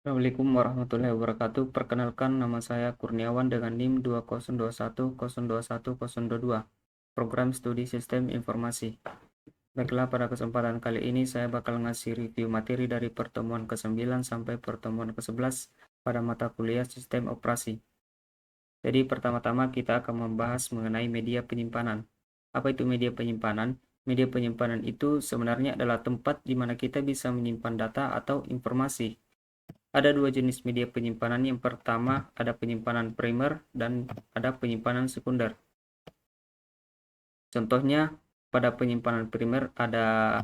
Assalamualaikum warahmatullahi wabarakatuh. Perkenalkan, nama saya Kurniawan dengan NIM 202102102122, Program Studi Sistem Informasi. Baiklah, pada kesempatan kali ini saya bakal ngasih review materi dari pertemuan ke-9 sampai pertemuan ke-11 pada mata kuliah Sistem Operasi. Jadi pertama-tama kita akan membahas mengenai media penyimpanan. Apa itu media penyimpanan? Media penyimpanan itu sebenarnya adalah tempat di mana kita bisa menyimpan data atau informasi. Ada dua jenis media penyimpanan. Yang pertama, ada penyimpanan primer dan ada penyimpanan sekunder. Contohnya, pada penyimpanan primer ada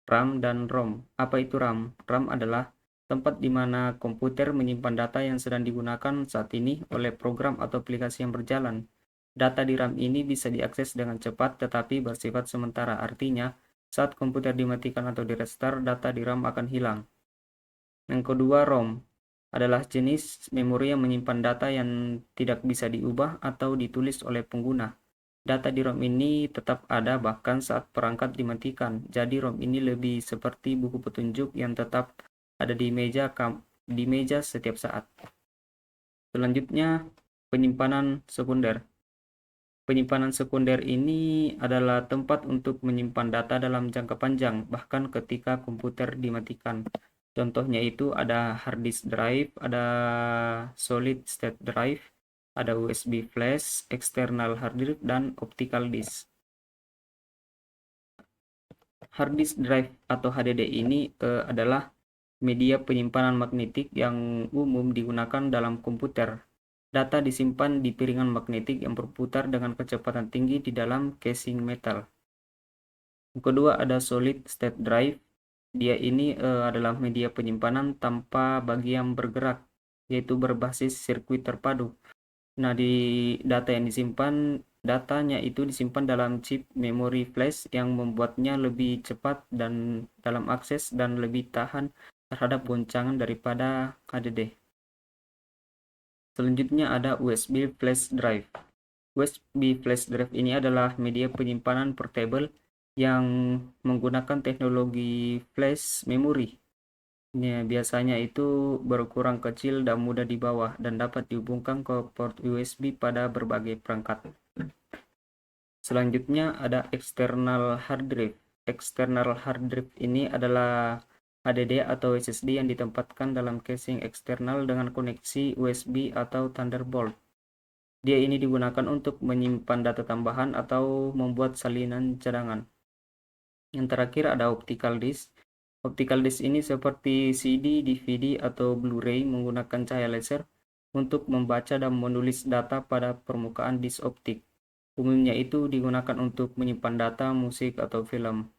RAM dan ROM. Apa itu RAM? RAM adalah tempat di mana komputer menyimpan data yang sedang digunakan saat ini oleh program atau aplikasi yang berjalan. Data di RAM ini bisa diakses dengan cepat tetapi bersifat sementara. Artinya, saat komputer dimatikan atau di-restart, data di RAM akan hilang. Yang kedua, ROM adalah jenis memori yang menyimpan data yang tidak bisa diubah atau ditulis oleh pengguna. Data di ROM ini tetap ada bahkan saat perangkat dimatikan. Jadi ROM ini lebih seperti buku petunjuk yang tetap ada di meja setiap saat. Selanjutnya, penyimpanan sekunder. Penyimpanan sekunder ini adalah tempat untuk menyimpan data dalam jangka panjang, bahkan ketika komputer dimatikan. Contohnya itu ada hard disk drive, ada solid state drive, ada USB flash, external hard disk, dan optical disk. Hard disk drive atau HDD ini adalah media penyimpanan magnetik yang umum digunakan dalam komputer. Data disimpan di piringan magnetik yang berputar dengan kecepatan tinggi di dalam casing metal. Yang kedua ada solid state drive. Dia ini adalah media penyimpanan tanpa bagian bergerak, yaitu berbasis sirkuit terpadu. Nah, di data yang datanya itu disimpan dalam chip memori flash yang membuatnya lebih cepat dan dalam akses dan lebih tahan terhadap goncangan daripada HDD. Selanjutnya ada USB flash drive. USB flash drive ini adalah media penyimpanan portable yang menggunakan teknologi flash memory. Ya, biasanya itu berukuran kecil dan mudah dibawa dan dapat dihubungkan ke port USB pada berbagai perangkat. Selanjutnya ada external hard drive. External hard drive ini adalah HDD atau SSD yang ditempatkan dalam casing eksternal dengan koneksi USB atau Thunderbolt. Dia ini digunakan untuk menyimpan data tambahan atau membuat salinan cadangan. Yang terakhir ada optical disc. Optical disc ini seperti CD, DVD, atau Blu-ray menggunakan cahaya laser untuk membaca dan menulis data pada permukaan disk optik. Umumnya itu digunakan untuk menyimpan data, musik, atau film.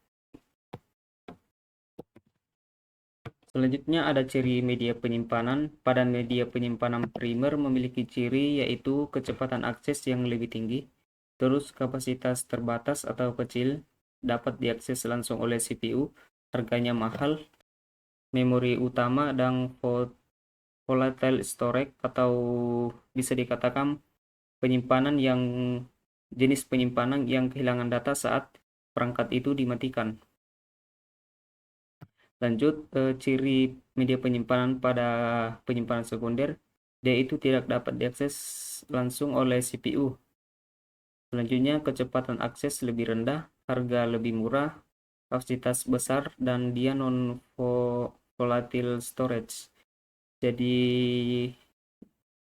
Selanjutnya ada ciri media penyimpanan. Pada media penyimpanan primer memiliki ciri yaitu kecepatan akses yang lebih tinggi, terus kapasitas terbatas atau kecil, dapat diakses langsung oleh CPU, harganya mahal, memori utama, dan volatile storage atau bisa dikatakan penyimpanan yang jenis penyimpanan yang kehilangan data saat perangkat itu dimatikan. Lanjut, ciri media penyimpanan pada penyimpanan sekunder, dia itu tidak dapat diakses langsung oleh CPU. Selanjutnya, kecepatan akses lebih rendah, harga lebih murah, kapasitas besar, dan dia non-volatile storage. Jadi,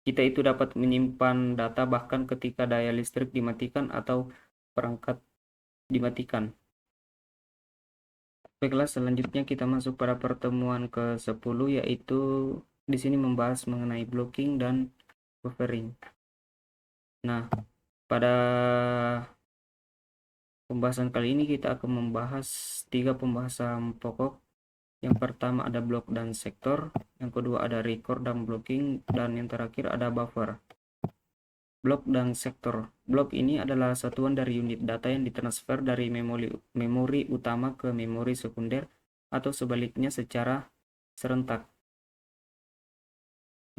kita itu dapat menyimpan data bahkan ketika daya listrik dimatikan atau perangkat dimatikan. Baiklah, selanjutnya kita masuk pada pertemuan ke-10, yaitu di sini membahas mengenai blocking dan buffering. Nah, pada pembahasan kali ini kita akan membahas 3 pembahasan pokok. Yang pertama ada block dan sektor, yang kedua ada record dan blocking, dan yang terakhir ada buffer. Blok dan sektor. Blok ini adalah satuan dari unit data yang ditransfer dari memori utama ke memori sekunder atau sebaliknya secara serentak.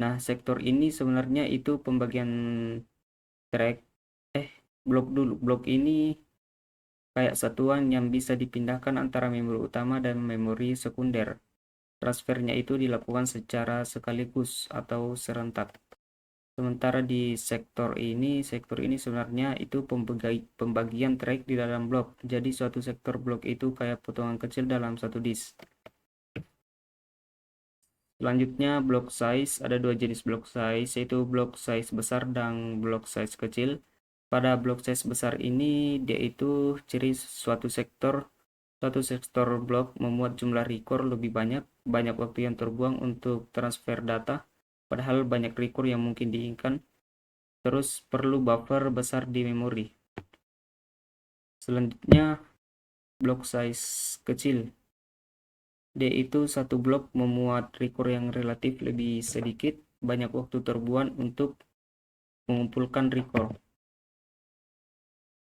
Nah, sektor ini sebenarnya itu pembagian track. Blok dulu. Blok ini kayak satuan yang bisa dipindahkan antara memori utama dan memori sekunder. transfernya itu dilakukan secara sekaligus atau serentak. Sementara di sektor ini sebenarnya itu pembagian track di dalam blok. Jadi suatu sektor blok itu kayak potongan kecil dalam satu disk. Selanjutnya block size, ada dua jenis block size, yaitu block size besar dan block size kecil. Pada block size besar ini dia itu ciri suatu sektor blok memuat jumlah record lebih banyak waktu yang terbuang untuk transfer data, padahal banyak record yang mungkin diinginkan. Terus perlu buffer besar di memori. Selanjutnya block size kecil. D itu satu blok memuat record yang relatif lebih sedikit, banyak waktu terbuang untuk mengumpulkan record.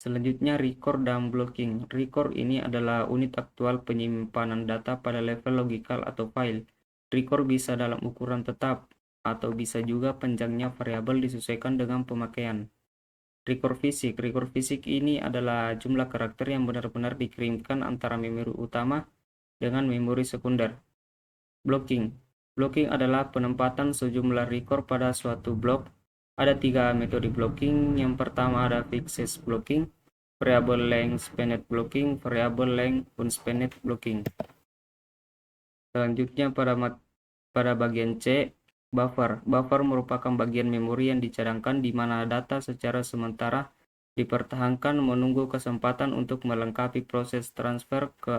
Selanjutnya record dan blocking. Record ini adalah unit aktual penyimpanan data pada level logikal atau file. Record bisa dalam ukuran tetap, atau bisa juga panjangnya variabel disesuaikan dengan pemakaian. Record fisik ini adalah jumlah karakter yang benar-benar dikirimkan antara memori utama dengan memori sekunder. Blocking adalah penempatan sejumlah record pada suatu blok. Ada 3 metode blocking. Yang pertama ada fixed blocking, variable length spanned blocking, variable length unspanned blocking. Selanjutnya pada bagian C, buffer. Buffer merupakan bagian memori yang dicadangkan di mana data secara sementara dipertahankan menunggu kesempatan untuk melengkapi proses transfer ke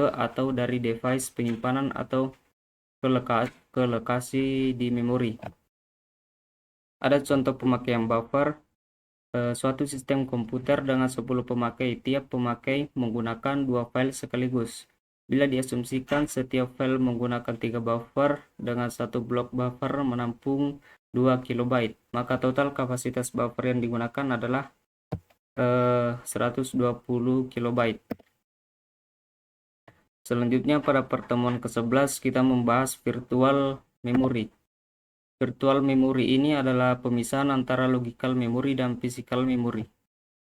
atau dari device penyimpanan atau ke lokasi di memori. Ada contoh pemakaian buffer. Suatu sistem komputer dengan 10 pemakai. Tiap pemakai menggunakan 2 file sekaligus. Bila diasumsikan setiap file menggunakan 3 buffer dengan satu blok buffer menampung 2 KB, maka total kapasitas buffer yang digunakan adalah 120 KB. Selanjutnya pada pertemuan ke-11 kita membahas virtual memory. Virtual memory ini adalah pemisahan antara logical memory dan physical memory.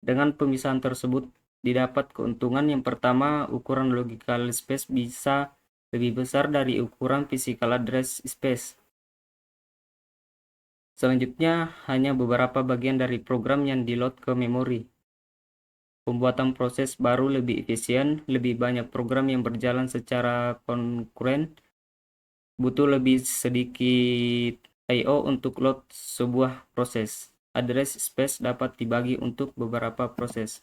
Dengan pemisahan tersebut didapat keuntungan. Yang pertama, ukuran logical space bisa lebih besar dari ukuran physical address space. Selanjutnya, hanya beberapa bagian dari program yang di-load ke memori. Pembuatan proses baru lebih efisien, lebih banyak program yang berjalan secara konkuren, butuh lebih sedikit I/O untuk load sebuah proses. Address space dapat dibagi untuk beberapa proses.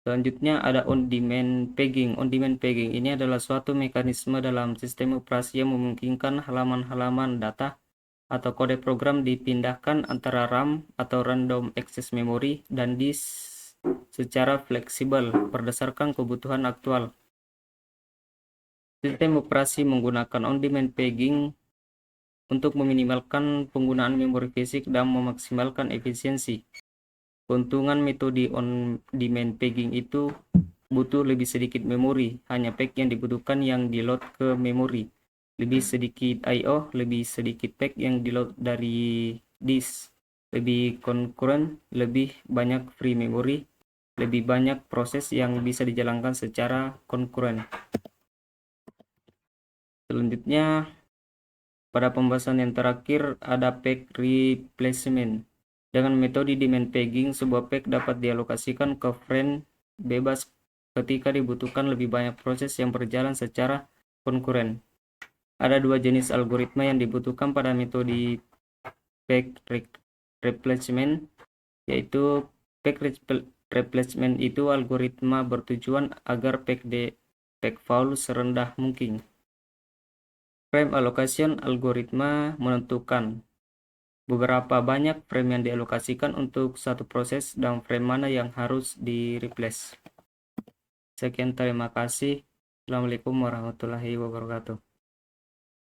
Selanjutnya ada on-demand pegging. On-demand pegging ini adalah suatu mekanisme dalam sistem operasi yang memungkinkan halaman-halaman data atau kode program dipindahkan antara RAM atau random access memory dan disk secara fleksibel berdasarkan kebutuhan aktual. Sistem operasi menggunakan on-demand pegging untuk meminimalkan penggunaan memori fisik dan memaksimalkan efisiensi. Keuntungan metode on-demand pegging itu butuh lebih sedikit memori, hanya pack yang dibutuhkan yang di-load ke memori. Lebih sedikit I/O, lebih sedikit pack yang di-load dari disk. Lebih konkuren, lebih banyak free memory, lebih banyak proses yang bisa dijalankan secara konkuren. Selanjutnya, pada pembahasan yang terakhir ada pack replacement. Dengan metode demand pegging, sebuah pack dapat dialokasikan ke frame bebas ketika dibutuhkan lebih banyak proses yang berjalan secara konkuren. Ada dua jenis algoritma yang dibutuhkan pada metode pack replacement, yaitu pack replacement itu algoritma bertujuan agar pack fall serendah mungkin. Frame allocation algoritma menentukan beberapa banyak frame yang dialokasikan untuk satu proses dan frame mana yang harus di-replace. Sekian, terima kasih. Assalamualaikum warahmatullahi wabarakatuh.